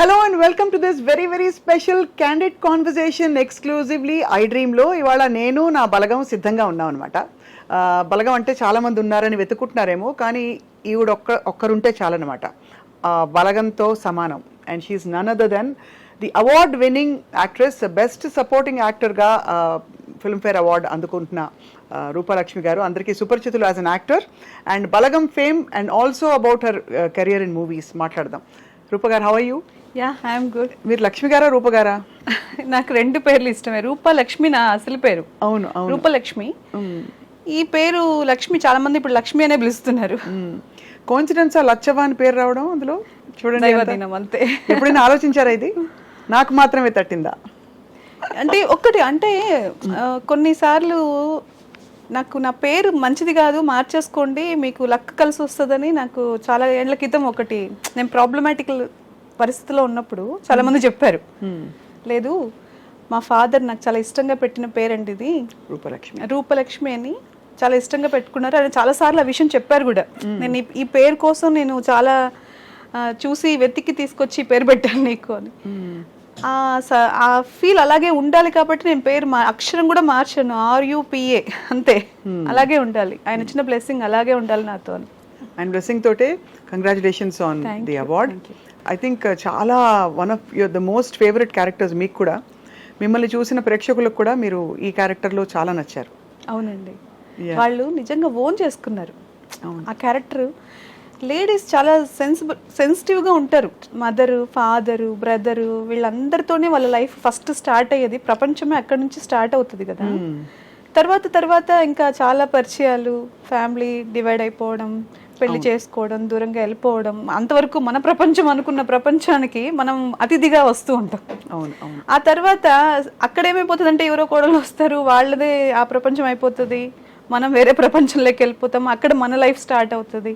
Hello and welcome to this very very special candid conversation exclusively I డ్రీమ్లో. ఇవాళ నేను నా బలగం సిద్ధంగా ఉన్నాం అనమాట. బలగం అంటే చాలామంది ఉన్నారని వెతుకుంటున్నారేమో, కానీ ఈవిడ ఒక్కరుంటే చాలన్నమాట. బలగంతో సమానం. And she's none other than the award winning actress, best supporting యాక్టర్గా ఫిల్మ్ఫేర్ అవార్డు అందుకుంటున్న రూపలక్ష్మి గారు. అందరికీ సుపరిచితులు as an actor. And Balagam fame and also about her career in movies మాట్లాడదాం. Roopa garu, how are you? Yeah, I'm good. మీరు లక్ష్మి గారా రూప గారా? నాకు రెండు పేర్లు ఇష్టమే. రూపలక్ష్మి నా అసలు పేరు. అవును, రూపలక్ష్మి. ఈ పేరు లక్ష్మి చాలా మంది ఇప్పుడు లక్ష్మి అనే పిలుస్తున్నారు. కోఇన్సిడెన్స్ లచ్చవ్వ అని పేరు రావడం అందులో చూడండి. దైవదినం అంతే. ఎప్పుడైనా ఆలోచించారా ఇది నాకు మాత్రమే తట్టిందా? అంటే ఒక్కటి అంటే కొన్నిసార్లు నాకు నా పేరు మంచిది కాదు, మార్చేసుకోండి మీకు లక్ కలిసి వస్తుందని నాకు చాలా ఏళ్ల క్రితం ఒకటి, నేను ప్రాబ్లమాటిక్ పరిస్థితిలో ఉన్నప్పుడు చాలా మంది చెప్పారు. లేదు, మా ఫాదర్ నాకు చాలా ఇష్టంగా పెట్టిన పేరండి ఇది రూపలక్ష్మి అని చాలా ఇష్టంగా పెట్టుకున్నారు. అని చాలాసార్లు ఆ విషయం చెప్పారు కూడా. నేను ఈ పేరు కోసం నేను చాలా చూసి వెతికి తీసుకొచ్చి పేరు పెట్టాను నీకు అని. ఆ ఫీల్ అలాగే ఉండాలి కాబట్టి నేను పేరు అక్షరం కూడా మార్చాను, RUPA అంతే. అలాగే ఉండాలి, ఆయన ఇచ్చిన బ్లెస్సింగ్ అలాగే ఉండాలి నాతో. ఆయన బ్లెస్సింగ్ తోటే congratulations on the award. I think చాలా one of your the most favourite characters. మీకు కూడా, మిమ్మల్ని చూసిన ప్రేక్షకులకు కూడా మీరు ఈ క్యారెక్టర్లో చాలా నచ్చారు. అవునండి, వాళ్ళు నిజంగా ఓన్ చేసుకున్నారు ఆ క్యారెక్టర్. లేడీస్ చాలా సెన్సిటివ్గా ఉంటారు. మదరు, ఫాదరు, బ్రదరు వీళ్ళందరితోనే వాళ్ళ లైఫ్ ఫస్ట్ స్టార్ట్ అయ్యేది. ప్రపంచమే అక్కడి నుంచి స్టార్ట్ అవుతుంది కదా. తర్వాత ఇంకా చాలా పరిచయాలు, ఫ్యామిలీ డివైడ్ అయిపోవడం, పెళ్లి చేసుకోవడం, దూరంగా వెళ్ళిపోవడం, అంతవరకు మన ప్రపంచం అనుకున్న ప్రపంచానికి మనం అతిథిగా వస్తూ ఉంటాం. ఆ తర్వాత అక్కడేమైపోతుంది అంటే ఎవరో కోడలు వస్తారు, వాళ్ళదే ఆ ప్రపంచం అయిపోతుంది, మనం వేరే ప్రపంచంలోకి వెళ్ళిపోతాం, అక్కడ మన లైఫ్ స్టార్ట్ అవుతుంది.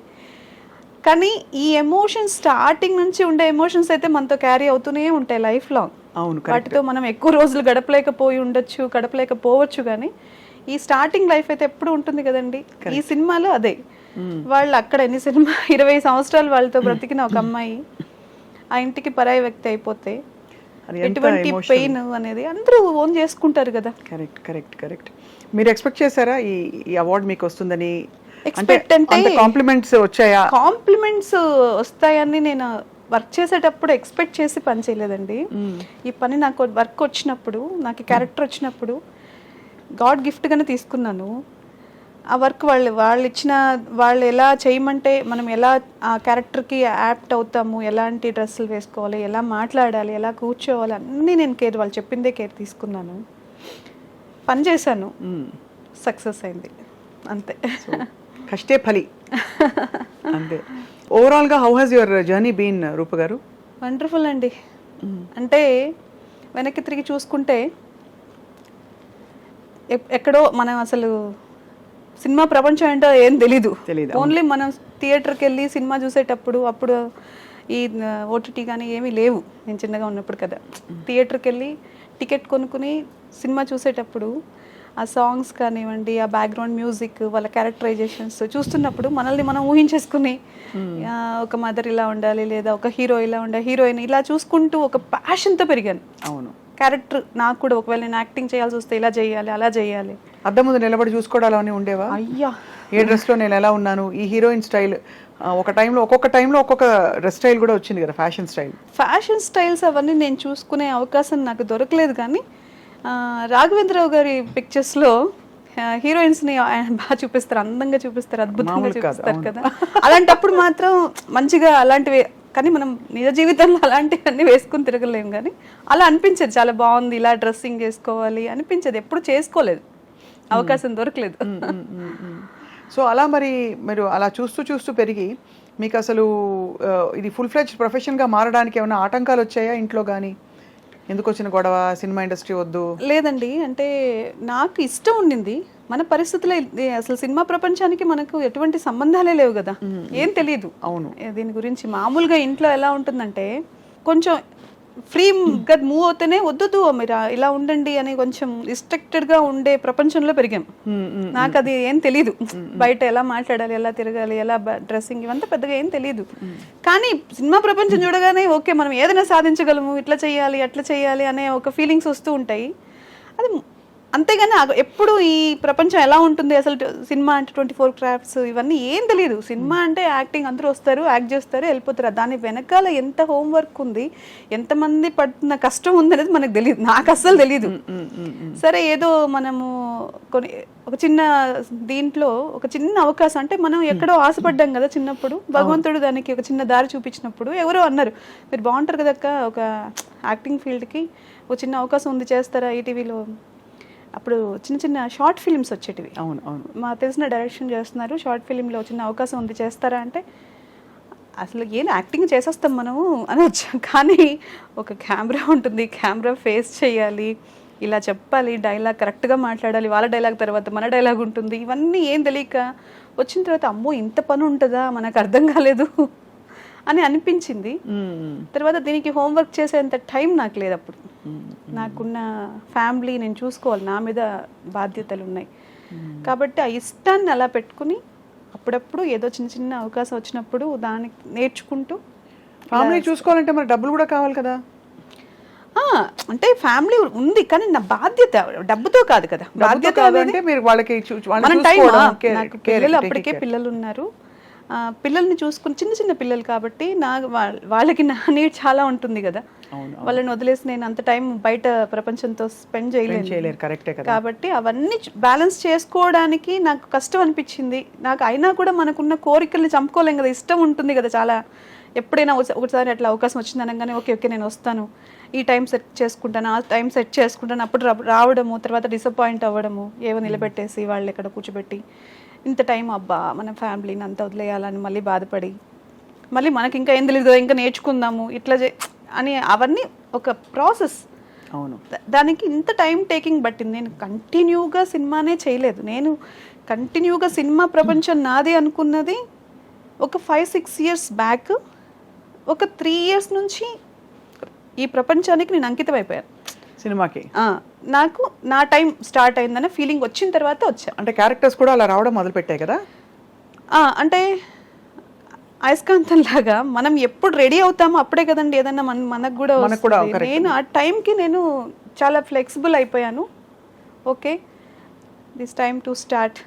కానీ ఈ ఎమోషన్స్ స్టార్టింగ్ నుంచి ఉండే ఎమోషన్స్ అయితే మనతో క్యారీ అవుతూనే ఉంటాయి లైఫ్ లాంగ్. వాటితో మనం ఎక్కువ రోజులు గడపలేకపోవచ్చు, కానీ ఈ స్టార్టింగ్ లైఫ్ అయితే ఎప్పుడు ఉంటుంది కదండి. ఈ సినిమాలో అదే, వాళ్ళు అక్కడ 20 సంవత్సరాలు వాళ్ళతో బ్రతికిన ఒక అమ్మాయి ఆ ఇంటికి పరాయి వ్యక్తి అయిపోతే ఎటువంటి పెయిన్ అనేది అందరూ ఓన్ చేసుకుంటారు కదా. కరెక్ట్. మీరు ఎక్స్పెక్ట్ చేశారా ఈ అవార్డు మీకు వస్తుందని? ఎక్స్పెక్ట్ అంటే కాంప్లిమెంట్స్ వచ్చాయా? కాంప్లిమెంట్స్ వస్తాయని నేను వర్క్ చేసేటప్పుడు ఎక్స్పెక్ట్ చేసి పని చేయలేదండి. ఈ పని నాకు వర్క్ వచ్చినప్పుడు, నాకు క్యారెక్టర్ వచ్చినప్పుడు గాడ్ గిఫ్ట్గానే తీసుకున్నాను. ఆ వర్క్ వాళ్ళు ఎలా చేయమంటే మనం ఎలా ఆ క్యారెక్టర్కి యాప్ట్ అవుతాము, ఎలాంటి డ్రెస్సులు వేసుకోవాలి, ఎలా మాట్లాడాలి, ఎలా కూర్చోవాలి, అన్నీ నేను వాళ్ళు చెప్పిందే కేర్ తీసుకున్నాను, పని చేశాను, సక్సెస్ అయింది అంతే. కష్టే ఫలి అంతే. ఓవరాల్గా how has your journey been Roopa garu? Wonderful అండి. అంటే వెనక్కి తిరిగి చూసుకుంటే ఎక్కడో మనం అసలు సినిమా ప్రపంచం ఏంటో ఏం తెలీదు. ఓన్లీ మనం థియేటర్కి వెళ్ళి సినిమా చూసేటప్పుడు, అప్పుడు ఈ OTT కానీ ఏమీ లేవు. నేను చిన్నగా ఉన్నప్పుడు కదా, థియేటర్కి వెళ్ళి టికెట్ కొనుక్కుని సినిమా చూసేటప్పుడు ఆ సాంగ్స్ కానివ్వండి, ఆ బ్యాక్గ్రౌండ్ మ్యూజిక్, వాళ్ళ క్యారెక్టరైజేషన్స్ చూస్తున్నప్పుడు మనల్ని మనం ఊహించేసుకుని ఒక మదర్ ఇలా ఉండాలి, లేదా ఒక హీరో ఇలా ఉండాలి, హీరోయిన్ ఇలా చూసుకుంటూ ఒక ప్యాషన్తో పెరిగాను. అవును, క్యారెక్టర్ నాకు కూడా ఒకవేళ నేను యాక్టింగ్ చేయాల్సి వస్తే ఇలా చేయాలి, అలా చేయాలి. అద్దం ముందు నిలబడి చూసుకోవడాలు అని ఉండేవా? అయ్యా, ఏ డ్రెస్లో నేను ఎలా ఉన్నాను, ఈ హీరోయిన్ స్టైల్, ఒక్కొక్క టైంలో ఒక్కొక్క డ్రెస్ స్టైల్ కూడా వచ్చింది కదా, ఫ్యాషన్ స్టైల్స్ అవన్నీ నేను చూసుకునే అవకాశం నాకు దొరకలేదు. కానీ రాఘవేంద్రరావు గారి పిక్చర్స్లో హీరోయిన్స్ని బాగా చూపిస్తారు, అందంగా చూపిస్తారు, అద్భుతంగా చూపిస్తారు కదా. అలాంటప్పుడు మాత్రం మంచిగా అలాంటివి, కానీ మనం నిజ జీవితంలో అలాంటివన్నీ వేసుకుని తిరగలేము. కానీ అలా అనిపించేది, చాలా బాగుంది, ఇలా డ్రెస్సింగ్ చేసుకోవాలి అనిపించేది. ఎప్పుడు చేసుకోలేదు, అవకాశం దొరకలేదు. సో అలా మరి మీరు అలా చూస్తూ పెరిగి మీకు అసలు ఇది ఫుల్ ఫ్లెడ్జ్డ్ ప్రొఫెషన్గా మారడానికి ఏమైనా ఆటంకాలు వచ్చాయా ఇంట్లో? కానీ ఎందుకు వచ్చిన గొడవ, సినిమా ఇండస్ట్రీ వద్దు? లేదండి, అంటే నాకు ఇష్టం ఉండింది. మన పరిస్థితుల్లో అసలు సినిమా ప్రపంచానికి మనకు ఎటువంటి సంబంధాలే లేవు కదా, ఏం తెలియదు. అవును, దీని గురించి మామూలుగా ఇంట్లో ఎలా ఉంటుందంటే కొంచెం ఫ్రీగా మూవ్ అవుతేనే వద్దు మీరు ఇలా ఉండండి అని కొంచెం రిస్ట్రిక్టెడ్గా ఉండే ప్రపంచంలో పెరిగాం. నాకు అది ఏం తెలీదు, బయట ఎలా మాట్లాడాలి, ఎలా తిరగాలి, ఎలా డ్రెస్సింగ్ ఇవంతా పెద్దగా ఏం తెలీదు. కానీ సినిమా ప్రపంచం చూడగానే ఓకే మనం ఏదైనా సాధించగలము, ఇట్లా చేయాలి అట్లా చేయాలి అనే ఒక ఫీలింగ్స్ వస్తూ ఉంటాయి. అది అంతేగాని ఎప్పుడు ఈ ప్రపంచం ఎలా ఉంటుంది అసలు, సినిమా అంటే 24 క్రాఫ్ట్స్ ఇవన్నీ ఏం తెలియదు. సినిమా అంటే యాక్టింగ్, అందరూ వస్తారు యాక్ట్ చేస్తారు వెళ్ళిపోతారు. దాని వెనకాల ఎంత హోంవర్క్ ఉంది, ఎంతమంది పడుతున్న కష్టం ఉంది అనేది మనకు తెలియదు, నాకు అస్సలు తెలీదు. సరే ఏదో మనము ఒక చిన్న దీంట్లో ఒక చిన్న అవకాశం అంటే మనం ఎక్కడో ఆశపడ్డాం కదా చిన్నప్పుడు, భగవంతుడు దానికి ఒక చిన్న దారి చూపించినప్పుడు ఎవరో అన్నారు మీరు బాగుంటారు కదక్క ఒక యాక్టింగ్ ఫీల్డ్కి ఒక చిన్న అవకాశం ఉంది చేస్తారా ఈటీవీలో. అప్పుడు చిన్న చిన్న షార్ట్ ఫిలిమ్స్ వచ్చేటివి. అవును అవును, మా తెలిసిన డైరెక్షన్ చేస్తున్నారు, షార్ట్ ఫిలింలో చిన్న అవకాశం ఉంది చేస్తారా అంటే అసలు ఏం యాక్టింగ్ చేసేస్తాం మనము అని వచ్చాం. కానీ ఒక కెమెరా ఉంటుంది, కెమెరా ఫేస్ చేయాలి, ఇలా చెప్పాలి, డైలాగ్ కరెక్ట్గా మాట్లాడాలి, వాళ్ళ డైలాగ్ తర్వాత మన డైలాగ్ ఉంటుంది, ఇవన్నీ ఏం తెలియక వచ్చిన తర్వాత అమ్మో ఇంత పని ఉంటుందా మనకు అర్థం కాలేదు అని అనిపించింది. తర్వాత దీనికి హోంవర్క్ చేసేంత టైం నాకు లేదు అప్పుడు. నాకున్న ఫ్యామిలీ నేను చూసుకోవాలి, నా మీద బాధ్యతలు ఉన్నాయి. కాబట్టి ఆ ఇష్టాన్ని అలా పెట్టుకుని అప్పుడప్పుడు ఏదో చిన్న చిన్న అవకాశం వచ్చినప్పుడు దానికి నేర్చుకుంటూ. ఫ్యామిలీ చూసుకోవాలంటే మరి డబ్బులు కూడా కావాలి కదా. అంటే ఫ్యామిలీ ఉంది కానీ నా బాధ్యత డబ్బుతో కాదు కదా. బాధ్యత అంటే మీరు వాళ్ళకి అప్పటికే పిల్లలు ఉన్నారు, పిల్లల్ని చూసుకుని చిన్న చిన్న పిల్లలు కాబట్టి వాళ్ళకి నా నీడ్ చాలా ఉంటుంది కదా. వాళ్ళని వదిలేసి నేను అంత టైం బయట ప్రపంచంతో స్పెండ్ చేయలేను. కాబట్టి అవన్నీ బ్యాలెన్స్ చేసుకోవడానికి నాకు కష్టం అనిపించింది. నాకు అయినా కూడా మనకున్న కోరికల్ని చంపుకోలేం కదా, ఇష్టం ఉంటుంది కదా చాలా. ఎప్పుడైనా ఒకసారి అట్లా అవకాశం వచ్చింది అనగానే ఓకే నేను వస్తాను, ఈ టైం సెట్ చేసుకుంటాను, ఆ టైం సెట్ చేసుకుంటాను, అప్పుడు రావడము, తర్వాత డిసప్పాయింట్ అవ్వడము, ఏవో నిలబెట్టేసి వాళ్ళు ఎక్కడ కూర్చోబెట్టి ఇంత టైం అబ్బా మన ఫ్యామిలీని అంతా వదిలేయాలని మళ్ళీ బాధపడి, మళ్ళీ మనకి ఇంకా ఏం తెలియదు కదా ఇంకా నేర్చుకుందాము ఇట్లా అని అవన్నీ ఒక ప్రాసెస్. అవును, దానికి ఇంత టైం టేకింగ్ పట్టింది. నేను కంటిన్యూగా సినిమానే చేయలేదు. నేను కంటిన్యూగా సినిమా ప్రపంచం నాది అనుకున్నది ఒక 5-6 ఇయర్స్ బ్యాక్. ఒక 3 ఇయర్స్ నుంచి ఈ ప్రపంచానికి నేను అంకితం అయిపోయాను సినిమాకి. నాకు నా టైం స్టార్ట్ అయిందనే ఫీలింగ్ వచ్చిన తర్వాత వచ్చా. అంటే క్యారెక్టర్స్ కూడా అలా రావడం మొదలు పెట్టాయి కదా. అంటే అయస్కాంతం లాగా మనం ఎప్పుడు రెడీ అవుతామో అప్పుడే కదండి ఏదన్నా మనకు కూడా. నేను ఆ టైంకి నేను చాలా ఫ్లెక్సిబుల్ అయిపోయాను. Okay this time to start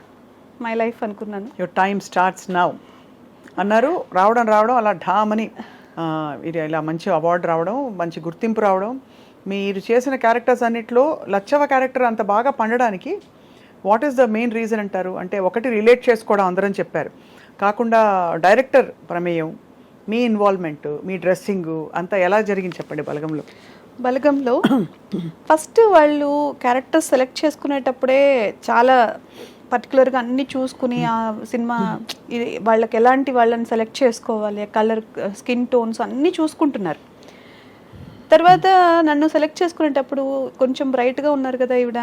my life అనుకున్నాను. యువర్ టైమ్ స్టార్ట్స్ నౌ అన్నారు. రావడం అలా ఢామని ఇది ఇలా మంచి అవార్డు రావడం, మంచి గుర్తింపు రావడం. మీరు చేసిన క్యారెక్టర్స్ అన్నిట్లో లచ్చవ క్యారెక్టర్ అంత బాగా పండడానికి what is the main reason అంటారు? అంటే ఒకటి రిలేట్ చేసుకోవడం అందరం చెప్పారు, కాకుండా డైరెక్టర్ ప్రమేయం, మీ ఇన్వాల్వ్మెంట్, మీ డ్రెస్సింగ్ అంతా ఎలా జరిగింది చెప్పండి. బలగంలో ఫస్ట్ వాళ్ళు క్యారెక్టర్స్ సెలెక్ట్ చేసుకునేటప్పుడే చాలా పర్టికులర్గా అన్నీ చూసుకుని ఆ సినిమా వాళ్ళకి ఎలాంటి వాళ్ళని సెలెక్ట్ చేసుకోవాలి, కలర్, స్కిన్ టోన్స్ అన్నీ చూసుకుంటున్నారు. తర్వాత నన్ను సెలెక్ట్ చేసుకునేటప్పుడు కొంచెం బ్రైట్గా ఉన్నారు కదా ఈవిడ,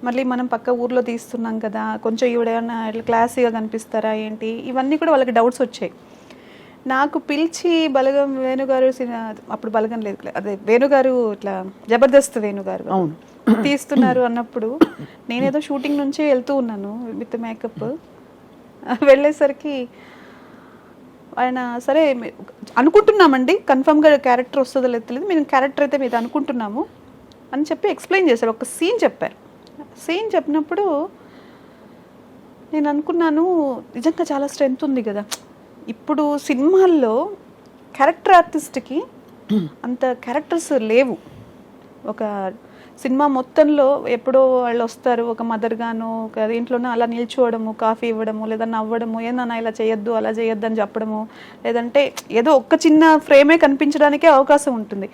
మళ్ళీ మనం పక్క ఊర్లో తీస్తున్నాం కదా, కొంచెం ఈవిడ ఏమన్నా ఇట్లా క్లాసీగా కనిపిస్తారా ఏంటి, ఇవన్నీ కూడా వాళ్ళకి డౌట్స్ వచ్చాయి. నాకు పిలిచి బలగం వేణుగారు, అప్పుడు బలగం లేదు అదే వేణుగారు, ఇట్లా జబర్దస్త్ వేణుగారు తీస్తున్నారు అన్నప్పుడు నేనేదో షూటింగ్ నుంచి వెళ్తూ ఉన్నాను విత్ మేకప్. వెళ్ళేసరికి ఆయన సరే అనుకుంటున్నామండి కన్ఫర్మ్గా క్యారెక్టర్ వస్తుందో లేదు తెలియదు, మేము క్యారెక్టర్ అయితే మీద అనుకుంటున్నాము అని చెప్పి ఎక్స్ప్లెయిన్ చేశారు. ఒక సీన్ చెప్పారు. సీన్ చెప్పినప్పుడు నేను అనుకున్నాను నిజంగా చాలా స్ట్రెంగ్త్ ఉంది కదా. ఇప్పుడు సినిమాల్లో క్యారెక్టర్ ఆర్టిస్ట్కి అంత క్యారెక్టర్స్ లేవు. ఒక సినిమా మొత్తంలో ఎప్పుడో వాళ్ళు వస్తారు, ఒక మదర్ గాను ఒక దీంట్లోనే అలా నిల్చోవడము, కాఫీ ఇవ్వడము, లేదా నవ్వడము, ఏదన్నా ఇలా చేయొద్దు అలా చేయొద్దు అని చెప్పడము, లేదంటే ఏదో ఒక్క చిన్న ఫ్రేమే కనిపించడానికే అవకాశం ఉంటుంది.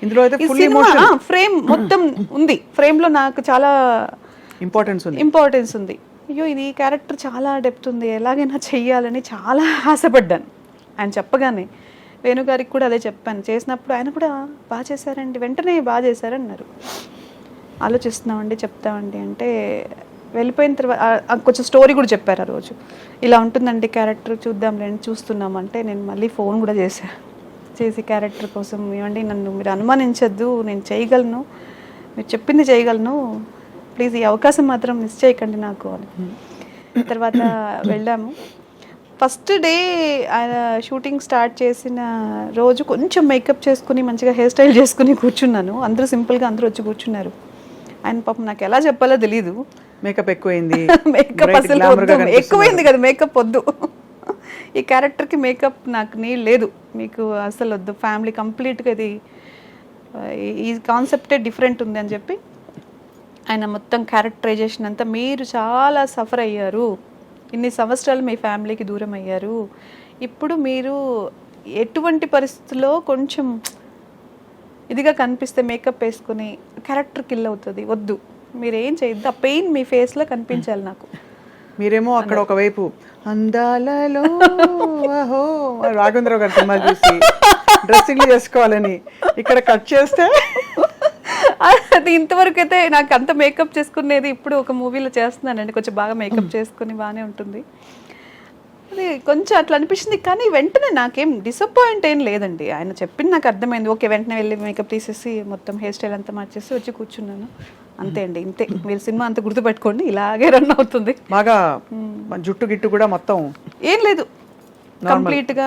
ఫ్రేమ్ మొత్తం ఉంది, ఫ్రేమ్లో నాకు చాలా ఇంపార్టెన్స్ ఉంది. అయ్యో ఇది క్యారెక్టర్ చాలా డెప్త్ ఉంది, ఎలాగైనా చెయ్యాలని చాలా ఆశపడ్డాను. ఆయన చెప్పగానే వేణుగారికి కూడా అదే చెప్పాను. చేసినప్పుడు ఆయన కూడా బాగా చేశారండి, వెంటనే బాగా చేశారన్నారు. ఆలోచిస్తున్నామండి చెప్తామండి అంటే వెళ్ళిపోయిన తర్వాత కొంచెం స్టోరీ కూడా చెప్పారు. ఆ రోజు ఇలా ఉంటుందండి క్యారెక్టర్, చూద్దాంలేండి చూస్తున్నామంటే నేను మళ్ళీ ఫోన్ కూడా చేశాను. చేసి క్యారెక్టర్ కోసం ఏమండి నన్ను మీరు అనుమానించద్దు, నేను చేయగలను, మీరు చెప్పింది చేయగలను, ప్లీజ్ ఈ అవకాశం మాత్రం మిస్ చేయకండి నాకు అని. తర్వాత వెళ్ళాము. ఫస్ట్ డే ఆయన షూటింగ్ స్టార్ట్ చేసిన రోజు కొంచెం మేకప్ చేసుకుని మంచిగా హెయిర్ స్టైల్ చేసుకుని కూర్చున్నాను. అందరూ సింపుల్గా అందరూ వచ్చి కూర్చున్నారు. ఆయన పాపం నాకు ఎలా చెప్పాలో తెలీదు. మేకప్ ఎక్కువైంది, మేకప్ అసలు వద్దు, ఎక్కువైంది కదా మేకప్ వద్దు, ఈ క్యారెక్టర్కి మేకప్ నాకు నీళ్ళు లేదు, మీకు అసలు వద్దు, ఫ్యామిలీ కంప్లీట్గా ఇది ఈ కాన్సెప్టే డిఫరెంట్ ఉంది అని చెప్పి ఆయన మొత్తం క్యారెక్టరైజేషన్ అంతా, మీరు చాలా సఫర్ అయ్యారు, ఇన్ని సంవత్సరాలు మీ ఫ్యామిలీకి దూరం అయ్యారు, ఇప్పుడు మీరు ఎటువంటి పరిస్థితుల్లో కొంచెం ఇదిగా కనిపిస్తే మేకప్ వేసుకుని క్యారెక్టర్ కిల్ అవుతుంది, వద్దు, మీరేం చేయొద్దు, ఆ పెయిన్ మీ ఫేస్లో కనిపించాలి నాకు. మీరేమో అక్కడ ఒకవైపు అందాలలో అహో రాఘవేంద్రరావు గారి సినిమాలు చూసి డ్రెస్సింగ్లు చేసుకోవాలని, ఇక్కడ కట్ చేస్తే అది ఇంతవరకు అయితే నాకు అంత మేకప్ చేసుకునేది ఇప్పుడు ఒక మూవీలో చేస్తున్నానండి, కొంచెం బాగా మేకప్ చేసుకుని బాగానే ఉంటుంది. అది కొంచెం అట్లా అనిపించింది, కానీ వెంటనే నాకేం డిసప్పాయింట్ ఏం లేదండి. ఆయన చెప్పింది నాకు అర్థమైంది, ఓకే వెంటనే వెళ్ళి మేకప్ తీసేసి మొత్తం హెయిర్ స్టైల్ అంతా మార్చేసి వచ్చి కూర్చున్నాను, అంతే అండి, ఇంతే. మీరు సినిమా అంతా గుర్తుపెట్టుకోండి, ఇలాగే రన్ అవుతుంది. బాగా జుట్టు గిట్టు కూడా మొత్తం ఏం లేదు, కంప్లీట్గా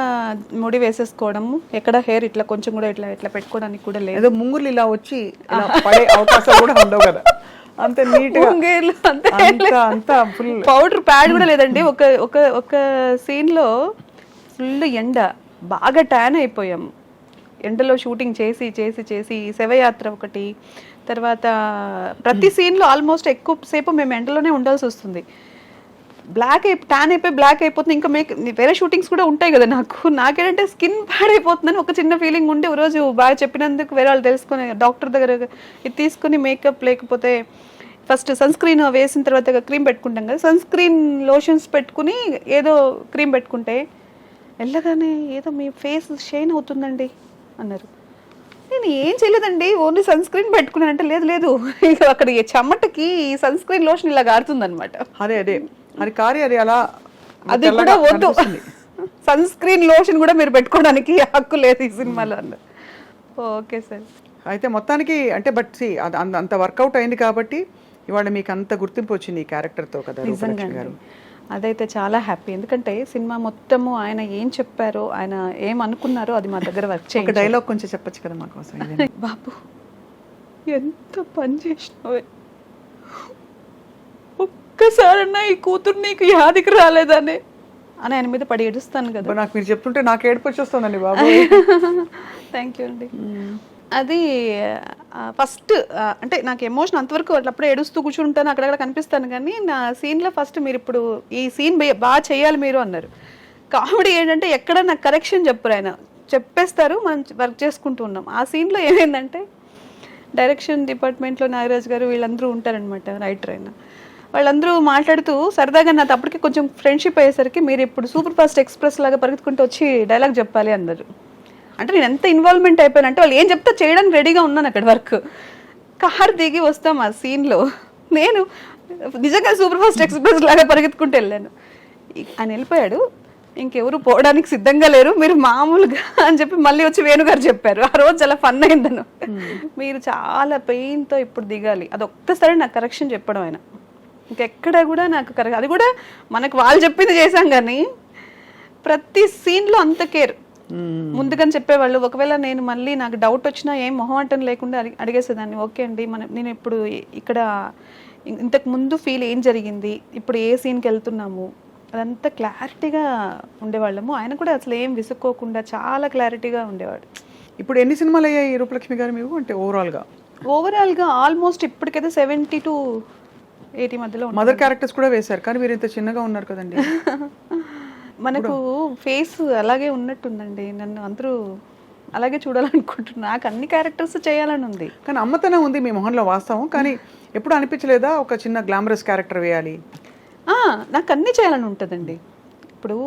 ముడి వేసేసుకోవడము, ఎక్కడ హెయిర్ ఇట్లా కొంచెం కూడా ఇట్లా ఇట్లా పెట్టుకోవడానికి కూడా లేదు. ఏదో ముంగులు ఇలా వచ్చి ఇలా పడే అవకాశాలు కూడా ఉండవు కదా, అంత నీట్ అంతా ఫుల్ పౌడర్ ప్యాడ్ కూడా లేదండి. ఒక ఒక ఒక సీన్ లో ఫుల్ ఎండ, బాగా ట్యాన్ అయిపోయాం ఎండలో షూటింగ్ చేసి చేసి చేసి. శవయాత్ర ఒకటి, తర్వాత ప్రతి సీన్ లో ఆల్మోస్ట్ ఎక్కువ సేపు మేము ఎండలోనే ఉండాల్సి వస్తుంది. ట్యాన్ అయిపోయి బ్లాక్ అయిపోతుంది. ఇంకా వేరే షూటింగ్స్ కూడా ఉంటాయి కదా, నాకేంటంటే స్కిన్ పాడైపోతుందని ఒక చిన్న ఫీలింగ్ ఉండి, ఒక రోజు బాగా చెప్పినందుకు వేరే వాళ్ళు తెలుసుకుని డాక్టర్ దగ్గర ఇది తీసుకుని మేకప్, లేకపోతే ఫస్ట్ సన్ స్క్రీన్ వేసిన తర్వాత క్రీమ్ పెట్టుకుంటాం కదా, సన్ స్క్రీన్ లోషన్స్ పెట్టుకుని ఏదో క్రీమ్ పెట్టుకుంటే వెళ్ళగానే ఏదో మీ ఫేస్ షైన్ అవుతుందండి అన్నారు. నేను ఏం చేయలేదండి, ఓన్లీ సన్ స్క్రీన్ పెట్టుకున్నాను అంటే, లేదు లేదు ఇక అక్కడ చెమటకి సన్ స్క్రీన్ లోషన్ ఇలా కారుతుంది అనమాట. అదే అదే అది కారి అది అలా, అది కూడా వద్దు, సన్ స్క్రీన్ లోషన్ కూడా మీరు పెట్టుకోవడానికి హక్కు లేదు ఈ సినిమాలో అన్నారు. Okay sir. అయితే మొత్తానికి అంటే బట్ అంత వర్కౌట్ అయింది కాబట్టి ఇవాళ మీకు అంత గుర్తింపు వచ్చింది ఈ క్యారెక్టర్తో కదా రూపలక్ష్మి గారు. అదైతే చాలా హ్యాపీ, ఎందుకంటే సినిమా మొత్తము ఆయన ఏం చెప్పారో, ఆయన ఏం అనుకున్నారో అది మా దగ్గర వర్క్ చేయాలి. ఒక డైలాగ్ కొంచెం చెప్పచ్చు కదా మా కోసం. బాబు ఎంత పని చేసినావే, ఒక్కసారన్నా ఈ కూతురు నీకు యాదికి రాలేదనే అని ఆయన మీద పడి ఏడుస్తాను కదా. నాకు మీరు చెప్తుంటే నాకు ఏడుపు వచ్చేస్తుందండి బాబు. థ్యాంక్ యూ అండి. అది ఫస్ట్ అంటే నాకు ఎమోషన్ అంతవరకు అప్పుడే ఏడుస్తూ కూర్చుంటాను, అక్కడక్కడ కనిపిస్తాను, కానీ నా సీన్లో ఫస్ట్ మీరు ఇప్పుడు ఈ సీన్ బాగా చేయాలి మీరు అన్నారు. కామెడీ ఏంటంటే ఎక్కడ నాకు కరెక్షన్ చెప్పరు, ఆయన చెప్పేస్తారు, మనం వర్క్ చేసుకుంటూ ఉన్నాం. ఆ సీన్లో ఏమైందంటే డైరెక్షన్ డిపార్ట్మెంట్లో నాగరాజ్ గారు వీళ్ళందరూ ఉంటారనమాట, రైటర్ అయినా, వాళ్ళందరూ మాట్లాడుతూ సరదాగా నాతో అప్పటికి కొంచెం ఫ్రెండ్షిప్ అయ్యేసరికి, మీరు ఇప్పుడు సూపర్ ఫాస్ట్ ఎక్స్ప్రెస్ లాగా పరిగెత్తుకుంటూ వచ్చి డైలాగ్ చెప్పాలి అన్నారు. అంటే నేను ఎంత ఇన్వాల్వ్మెంట్ అయిపోయాను అంటే, వాళ్ళు ఏం చెప్తే చేయడానికి రెడీగా ఉన్నాను అక్కడ వర్క్. కార్ దిగి వస్తాం ఆ సీన్లో, నేను నిజంగా సూపర్ ఫాస్ట్ ఎక్స్ప్రెస్ లాగా పరిగెత్తుకుంటూ వెళ్ళాను. ఆయన వెళ్ళిపోయాడు, ఇంకెవరు పోవడానికి సిద్ధంగా లేరు, మీరు మామూలుగా అని చెప్పి మళ్ళీ వచ్చి వేణుగారు చెప్పారు. ఆ రోజు చాలా ఫన్ అయిందను, మీరు చాలా పెయిన్తో ఇప్పుడు దిగాలి, అది ఒక్కసారి నాకు కరెక్షన్ చెప్పడం ఆయన. ఇంకెక్కడ కూడా నాకు అది కూడా మనకు వాళ్ళు చెప్పింది చేశాం, కానీ ప్రతి సీన్లో అంత కేర్ ముందుగానే చెప్పేవాళ్ళు. ఒకవేళ నేను మళ్ళీ నాకు డౌట్ వచ్చినా ఏం మొహమాటం లేకుండా అడిగేసేదాన్ని, ఓకే అండి నేను ఇప్పుడు ఇక్కడ ఇంతకు ముందు ఫీల్ ఏం జరిగింది, ఇప్పుడు ఏ సీన్కి వెళ్తున్నాము, అదంతా క్లారిటీగా ఉండేవాళ్ళము. ఆయన కూడా అసలు ఏం విసుక్కోకుండా చాలా క్లారిటీగా ఉండేవాడు. ఇప్పుడు ఎన్ని సినిమాలు అయ్యాయి రూపలక్ష్మి గారు మీకు, అంటే ఓవరాల్గా ఆల్మోస్ట్ ఇప్పటికైతే 70 to 80 మధ్యలో. మదర్ క్యారెక్టర్స్ కూడా వేశారు, కానీ మీరు ఇంత చిన్నగా ఉన్నారు కదండి. మనకు ఫేస్ అలాగే ఉన్నట్టుందండి, నన్ను అందరూ అలాగే చూడాలనుకుంటున్నా, నాకు అన్ని క్యారెక్టర్స్ చేయాలని ఉంది, కానీ అమ్మతనం ఉంది మీ మొహంలో వాస్తవం. కానీ ఎప్పుడు అనిపించలేదా ఒక చిన్న గ్లామరస్ క్యారెక్టర్ వేయాలి? నాకు అన్నీ చేయాలని ఉంటుందండి. ఇప్పుడు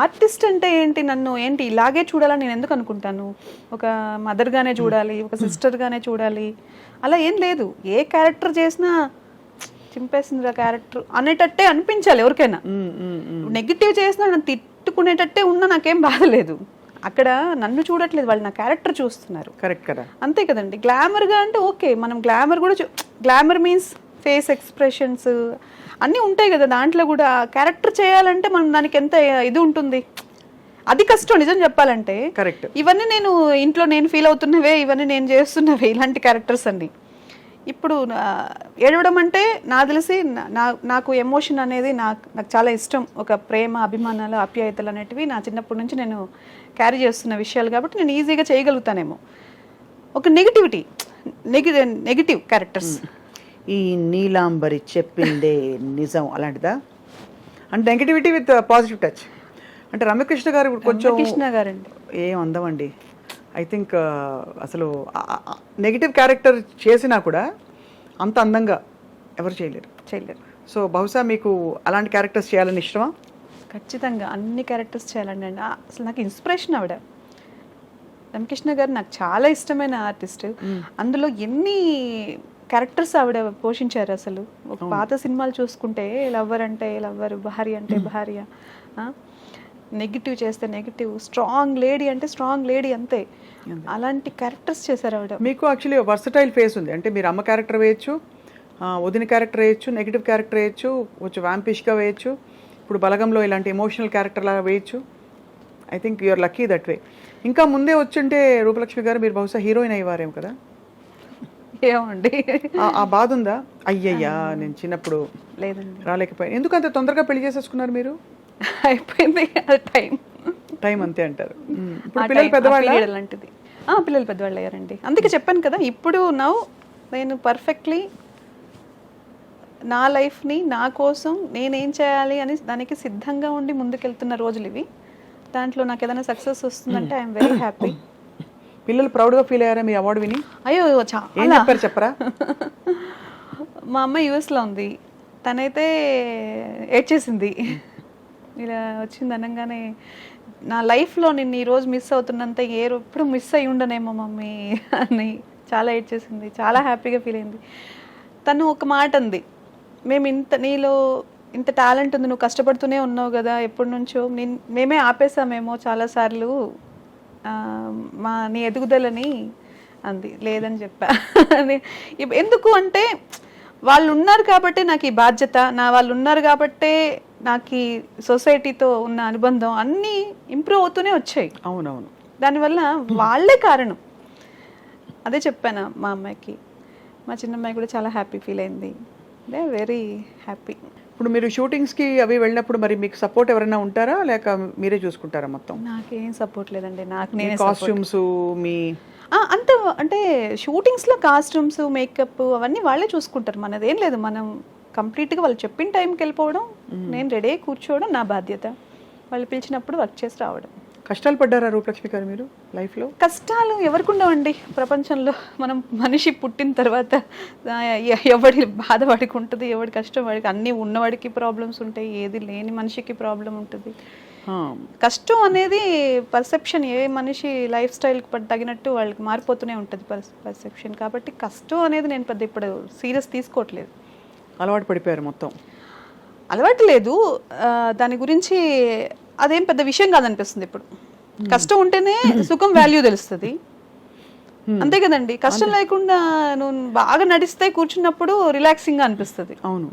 ఆర్టిస్ట్ అంటే ఏంటి, నన్ను ఏంటి ఇలాగే చూడాలని నేను ఎందుకు అనుకుంటాను, ఒక మదర్గానే చూడాలి, ఒక సిస్టర్గానే చూడాలి, అలా ఏం లేదు. ఏ క్యారెక్టర్ చేసినా చింపేసింది ఆ క్యారెక్టర్ అనేటట్టే అనిపించాలి ఎవరికైనా. నెగిటివ్ చేసినా నన్ను తిట్టుకునేటట్టే ఉన్నా నాకేం బాధ లేదు. అక్కడ నన్ను చూడట్లేదు, వాళ్ళు నా క్యారెక్టర్ చూస్తున్నారు. కరెక్ట్ కదా. అంతే కదండి. గ్లామర్గా అంటే ఓకే, మనం గ్లామర్ కూడా గ్లామర్ మీన్స్ ఫేస్ ఎక్స్ప్రెషన్స్ అన్నీ ఉంటాయి కదా దాంట్లో కూడా. క్యారెక్టర్ చేయాలంటే మనం దానికి ఎంత ఇది ఉంటుంది, అది కష్టం నిజం చెప్పాలంటే. కరెక్ట్. ఇవన్నీ నేను ఇంట్లో నేను ఫీల్ అవుతున్నవే, ఇవన్నీ నేను చేస్తున్నవే, ఇలాంటి క్యారెక్టర్స్ అన్ని. ఇప్పుడు ఏడవడం అంటే నాకు తెలిసి నాకు ఎమోషన్ అనేది నాకు చాలా ఇష్టం. ఒక ప్రేమ, అభిమానాలు, ఆప్యాయతలు అనేటివి నా చిన్నప్పటి నుంచి నేను క్యారీ చేస్తున్న విషయాలు కాబట్టి నేను ఈజీగా చేయగలుగుతానేమో. ఒక నెగిటివ్ క్యారెక్టర్స్, ఈ నీలాంబరి చెప్పిందే నిజం అలాంటిదా? అంటే నెగిటివిటీ విత్ పాజిటివ్ టచ్. అంటే రమ్యకృష్ణ గారు కొంచెం కృష్ణ గారండి ఏం అందమండి. ఐ థింక్ అసలు నెగిటివ్ క్యారెక్టర్ చేసినా కూడా అంత అందంగా ఎవరు చేయలేరు. సో బహుశా మీకు అలాంటి క్యారెక్టర్స్ చేయాలని ఇష్టమా? ఖచ్చితంగా అన్ని క్యారెక్టర్స్ చేయాలండి. అసలు నాకు ఇన్స్పిరేషన్ ఆవిడ. రమ్యకృష్ణ గారు నాకు చాలా ఇష్టమైన ఆర్టిస్ట్. అందులో ఎన్ని క్యారెక్టర్స్ ఆవిడ పోషించారు అసలు. ఒక పాత సినిమాలు చూసుకుంటే లవ్వర్ అంటే లవ్వర్, భార్య అంటే భార్య, నెగిటివ్ చేస్తే నెగిటివ్, స్ట్రాంగ్ లేడీ అంటే స్ట్రాంగ్ లేడీ, అంతే. అలాంటి క్యారెక్టర్స్ చేశారు ఆవిడ. మీకు యాక్చువల్లీ వర్సటైల్ ఫేస్ ఉంది. అంటే మీరు అమ్మ క్యారెక్టర్ వేయచ్చు, వదిన క్యారెక్టర్ వేయచ్చు, నెగిటివ్ క్యారెక్టర్ వేయచ్చు, కొంచెం వ్యాంపిష్గా వేయచ్చు, ఇప్పుడు బలగంలో ఇలాంటి ఎమోషనల్ క్యారెక్టర్ లాగా వేయచ్చు. I think you're lucky that way. ఇంకా ముందే వచ్చుంటే రూపలక్ష్మి గారు మీరు బహుశా హీరోయిన్ అయ్యేవారేమో కదా. ఏమండి ఆ బాధ ఉందా? అయ్యయ్యా నేను చిన్నప్పుడు లేదండి, రాలేకపోయాను. ఎందుకు అంత తొందరగా పెళ్లి చేసేసుకున్నారు మీరు? అయిపోయింది టైం అంతే అంటారు. పిల్లలు పెద్దవాళ్ళు అలాంటిది. పిల్లలు పెద్దవాళ్ళు అయ్యారండి. అందుకే చెప్పాను కదా, ఇప్పుడు నేను పర్ఫెక్ట్లీ నా లైఫ్ని నా కోసం నేనేం చేయాలి అని దానికి సిద్ధంగా ఉండి ముందుకెళ్తున్న రోజులు ఇవి. దాంట్లో నాకు ఏదైనా సక్సెస్ వస్తుందంటే ఐఎమ్ వెరీ హ్యాపీ. పిల్లలు ప్రౌడ్గా ఫీల్ అయ్యారా మీ అవార్డు విని? అయ్యో చాలా. చెప్పరా? మా అమ్మ యూఎస్లో ఉంది, తనైతే ఏడ్చేసింది ఇలా వచ్చింది అనగానే. నా లైఫ్లో నేను ఈరోజు మిస్ అవుతున్నంత ఎప్పుడు మిస్ అయ్యి ఉండనేమో మమ్మీ అని చాలా ఏడ్చేసింది. చాలా హ్యాపీగా ఫీల్ అయింది. తను ఒక మాట అంది, మేము నీలో ఇంత టాలెంట్ ఉంది, నువ్వు కష్టపడుతూనే ఉన్నావు కదా ఎప్పటి నుంచో, మేమే ఆపేసామేమో చాలాసార్లు నీ ఎదుగుదలని అంది. లేదని చెప్పా. ఎందుకు అంటే వాళ్ళు ఉన్నారు కాబట్టే నాకు ఈ బాధ్యత, వాళ్ళు ఉన్నారు కాబట్టే నాకు ఈ సొసైటీతో ఉన్న అనుబంధం అన్నీ ఇంప్రూవ్ అవుతూనే వచ్చాయి. అవునవును. దానివల్ల వాళ్ళే కారణం. అదే చెప్పాను మా అమ్మాయికి. మా చిన్నమ్మాయి కూడా చాలా హ్యాపీ ఫీల్ అయింది. They very happy. ఇప్పుడు మీరు షూటింగ్స్కి అవి వెళ్ళినప్పుడు మరి మీకు సపోర్ట్ ఎవరైనా ఉంటారా, లేక మీరే చూసుకుంటారా మొత్తం? నాకేం సపోర్ట్ లేదండి. నేను కాస్ట్యూమ్స్ మీ అంత అంటే షూటింగ్స్లో కాస్ట్యూమ్స్, మేకప్ అవన్నీ వాళ్ళే చూసుకుంటారు. మనదేం లేదు. మనం కంప్లీట్గా వాళ్ళు చెప్పిన టైంకి వెళ్ళిపోవడం, నేను రెడీ కూర్చోవడం నా బాధ్యత. వాళ్ళు పిలిచినప్పుడు వర్క్ చేసి రావడం. కష్టాలు పడ్డారా రూపలక్ష్మి గారు మీరు లైఫ్లో? కష్టాలు ఎవరికి ఉండవండి ప్రపంచంలో. మనం మనిషి పుట్టిన తర్వాత ఎవడి బాధ వాడికి ఉంటుంది, ఎవడి కష్టం వాడికి. అన్నీ ఉన్నవాడికి ప్రాబ్లమ్స్ ఉంటాయి, ఏది లేని మనిషికి ప్రాబ్లం ఉంటుంది. కష్టం అనేది పర్సెప్షన్, ఏ మనిషి లైఫ్ స్టైల్కి తగినట్టు వాళ్ళకి మారిపోతూనే ఉంటుంది పర్సెప్షన్. కాబట్టి కష్టం అనేది నేను పెద్ద ఇప్పుడు సీరియస్ తీసుకోవట్లేదు. అలవాటు పడిపోయారు మొత్తం? అలవాటు లేదు, దాని గురించి అదేం పెద్ద విషయం కాదనిపిస్తుంది ఇప్పుడు. కష్టం ఉంటేనే సుఖం వాల్యూ తెలుస్తుంది, అంతే కదండి. కష్టం లేకుండా నువ్వు బాగా నడిస్తే కూర్చున్నప్పుడు రిలాక్సింగ్గా అనిపిస్తుంది. అవును,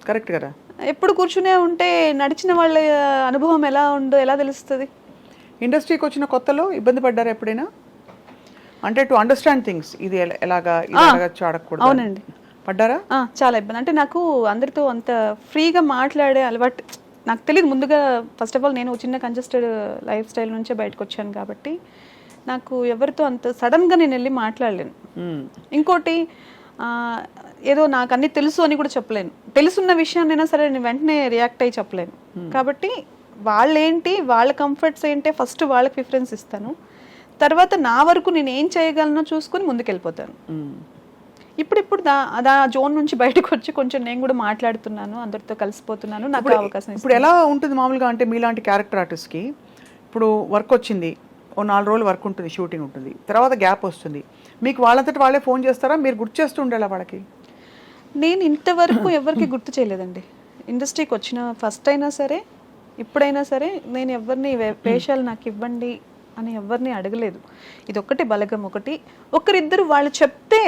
కరెక్ట్ కదా. ఎప్పుడు కూర్చునే ఉంటే నడిచిన వాళ్ళ అనుభవం ఎలా ఉందో ఎలా తెలుస్తుంది? ఇండస్ట్రీకి వచ్చిన కొత్తలో ఇబ్బంది పడ్డారా ఎప్పుడైనా? అంటే టు అండర్స్టాండ్ థింగ్స్, ఇది ఎలాగా అడగకూడదు. అవునండి, పడ్డారా? చాలా ఇబ్బంది. అంటే నాకు అందరితో అంత ఫ్రీగా మాట్లాడే అలవాటు నాకు తెలియదు ముందుగా. ఫస్ట్ ఆఫ్ ఆల్ నేను చిన్న కంజెస్టెడ్ లైఫ్ స్టైల్ నుంచే బయటకు వచ్చాను కాబట్టి నాకు ఎవరితో అంత సడన్గా నేను వెళ్ళి మాట్లాడలేను. ఇంకోటి ఏదో నాకు అన్నీ తెలుసు అని కూడా చెప్పలేను. తెలుసున్న విషయాన్నైనా సరే నేను వెంటనే రియాక్ట్ అయ్యి చెప్పలేను. కాబట్టి వాళ్ళేంటి, వాళ్ళ కంఫర్ట్స్ ఏంటి, ఫస్ట్ వాళ్ళకి ప్రిఫరెన్స్ ఇస్తాను. తర్వాత నా వరకు నేను ఏం చేయగలనో చూసుకొని ముందుకెళ్ళిపోతాను. ఇప్పుడు ఆ జోన్ నుంచి బయటకు వచ్చి కొంచెం నేను కూడా మాట్లాడుతున్నాను, అందరితో కలిసిపోతున్నాను. నాకు అవకాశం. ఇప్పుడు ఎలా ఉంటుంది మామూలుగా అంటే మీలాంటి క్యారెక్టర్ ఆర్టిస్ట్కి ఇప్పుడు వర్క్ వచ్చింది, ఓ 4 రోజులు వర్క్ ఉంటుంది, షూటింగ్ ఉంటుంది, తర్వాత గ్యాప్ వస్తుంది, మీకు వాళ్ళంతటి వాళ్ళే ఫోన్ చేస్తారా, మీరు గుర్తు చేస్తూ ఉండాలా వాళ్ళకి? నేను ఇంతవరకు ఎవరికి గుర్తు చేయలేదండి. ఇండస్ట్రీకి వచ్చిన ఫస్ట్ అయినా సరే ఇప్పుడైనా సరే నేను ఎవరిని వేషాలు నాకు ఇవ్వండి అని ఎవరిని అడగలేదు. ఇది ఒక్కటే బలగం ఒకటి. ఒకరిద్దరు వాళ్ళు చెప్తే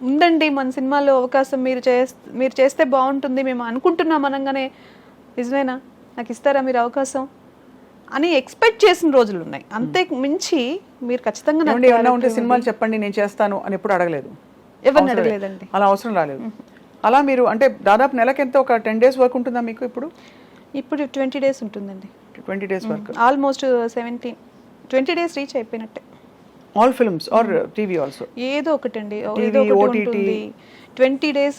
ఉందండి మన సినిమాలో అవకాశం మీరు చేస్తే బాగుంటుంది మేము అనుకుంటున్నాం అనగానే నిజమేనా నాకు ఇస్తారా మీరు అవకాశం అని ఎక్స్పెక్ట్ చేసిన రోజులు ఉన్నాయి. అంతే మించి మీరు ఖచ్చితంగా నాకు ఏమన్నా ఉంటే సినిమాలు చెప్పండి నేను చేస్తాను అని ఎప్పుడు అడగలేదు, ఎవరిని అడగలేదండి. అలా అవసరం రాలేదు. అలా మీరు అంటే దాదాపు నెలకి ఎంత ఒక 10 days వర్క్ ఉంటుందా మీకు? ఇప్పుడు 20 days ఉంటుందండి. 20 days work, almost 20 days reach అయిపోయినట్టే. All films or TV also? ఏదో ఒకటండి, ఏదో ఒకటి ఉంటుంది. 20 days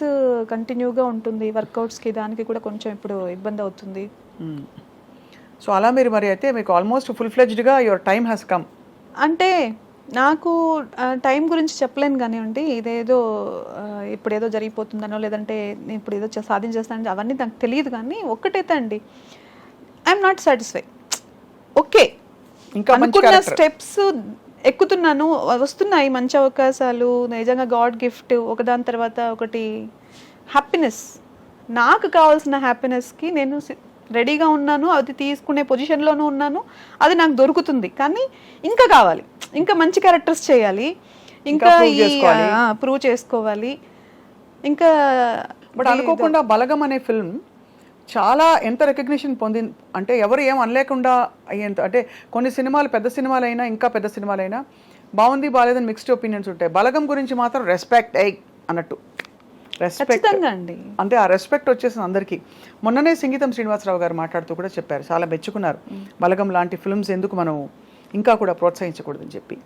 కంటిన్యూగా ఉంటుంది. వర్కౌట్స్కి దానికి కూడా కొంచెం ఇప్పుడు ఇబ్బంది అవుతుంది. సో అలా మీరు మరి అయితే మీకు ఆల్మోస్ట్ ఫుల్ ఫ్లెడ్జ్డ్గా యువర్ టైమ్ హ్యాస్ కమ్. అంటే నాకు టైం గురించి చెప్పలేను కానివ్వండి, ఇదేదో ఇప్పుడు ఏదో జరిగిపోతుందనో లేదంటే నేను ఇప్పుడు ఏదో సాధించేస్తానో అవన్నీ నాకు తెలియదు. కానీ ఒక్కటైతే అండి, ఐఎమ్ నాట్ సాటిస్ఫై. ఓకే, ఇంకా అనుకున్న స్టెప్స్ ఎక్కుతున్నాను, వస్తున్నాయి మంచి అవకాశాలు, నిజంగా గాడ్ గిఫ్ట్ ఒకదాని తర్వాత ఒకటి. హ్యాపీనెస్, నాకు కావాల్సిన హ్యాపీనెస్కి నేను రెడీగా ఉన్నాను, అది తీసుకునే పొజిషన్లోనూ ఉన్నాను, అది నాకు దొరుకుతుంది. కానీ ఇంకా కావాలి, ఇంకా మంచి క్యారెక్టర్స్ చేయాలి, ఇంకా ప్రూవ్ చేసుకోవాలి. ఇంకా బట్ అనుకోకుండా బలగం అనే ఫిల్మ్ చాలా ఎంత రికగ్నిషన్ పొందింది అంటే ఎవరు ఏం అనలేకుండా అయ్యేంత. అంటే కొన్ని సినిమాలు పెద్ద సినిమాలైనా ఇంకా పెద్ద సినిమాలైనా బాగుంది బాగాలేదని మిక్స్డ్ ఒపీనియన్స్ ఉంటాయి. బలగం గురించి మాత్రం రెస్పెక్ట్ అన్నట్టు రెస్పెక్ట్ అండి. అంటే ఆ రెస్పెక్ట్ వచ్చేసింది అందరికీ. మొన్ననే సంగీతం శ్రీనివాసరావు గారు మాట్లాడుతూ కూడా చెప్పారు, చాలా మెచ్చుకున్నారు బలగం లాంటి ఫిల్మ్స్ ఎందుకు మనం ఇంకా కూడా ప్రోత్సహించకూడదని చెప్పి.